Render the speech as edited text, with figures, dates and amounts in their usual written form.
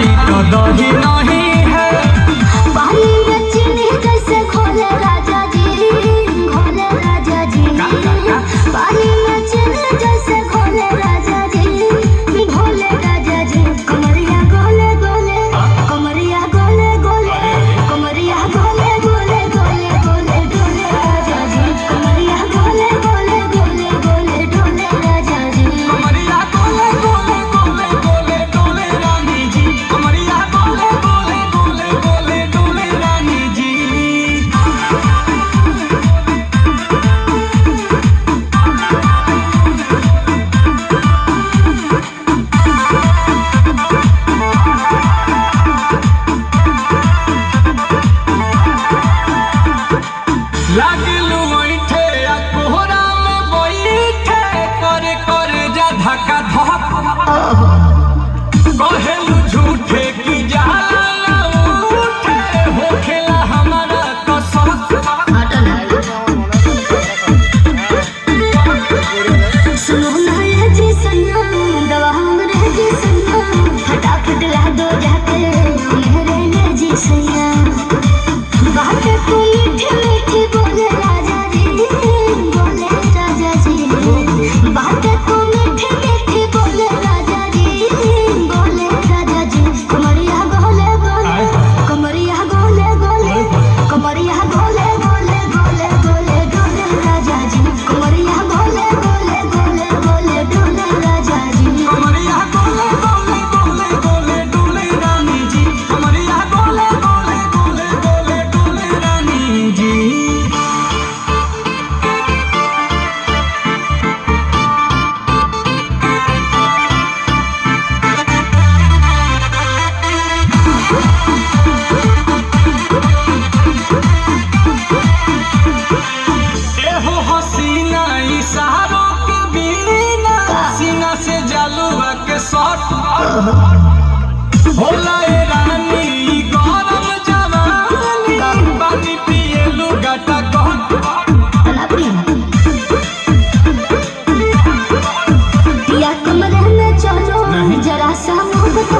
मलाई तो दही नहीं है। पानी में चीनी जैसे घोले राजा जी, घोले राजा जी। पानी में चीनी जैसे घोले राजा जी, घोले राजा जी। कमरिया गोले गोले, कमरिया गोले गोले, कमरिया गोले गोले गोले गोले डोले राजा जी। कमरिया गोले गोले गोले गोले डोले राजा जी। कमरिया गोले गोले गोले गोले डोले रानी जी। कमरिया गोले गोले गोले गोले डोले रानी जी। लागलू ऐठे आ कोहरा में बैठे कर कर जा धक्का धक। कहेलू झूठे की जाला ना उठे होखेला हमारा कसम। सुनो ना ये जी सन्ना, दवा हमरे जी सन्ना, फटाफट ला दो जाके मेरे ले जी सैया। बातें को मीठी मीठी बोले राजा जी, बोले राजा जी। बातें को मीठी मीठी बोले राजा जी, बोले राजा जी। कमरिया गोले गोले, कमरिया गोले गोले, कमरिया गोले गोले गोले गोले डोले राजा जी। कमरिया गोले गोले गोले गोले डोले राजा जी। कमरिया गोले गोले गोले गोले डोले रानी जी। कमरिया गोले गोले गोले गोले डोले रानी जी। एहो हसीना इशारों के बिना सीना से जालुआ के शॉट होला ए रानी ई गरम जवानी पानी पिए लुगाटा कहत। या कमरे में चलो जरा सा मोहब्बत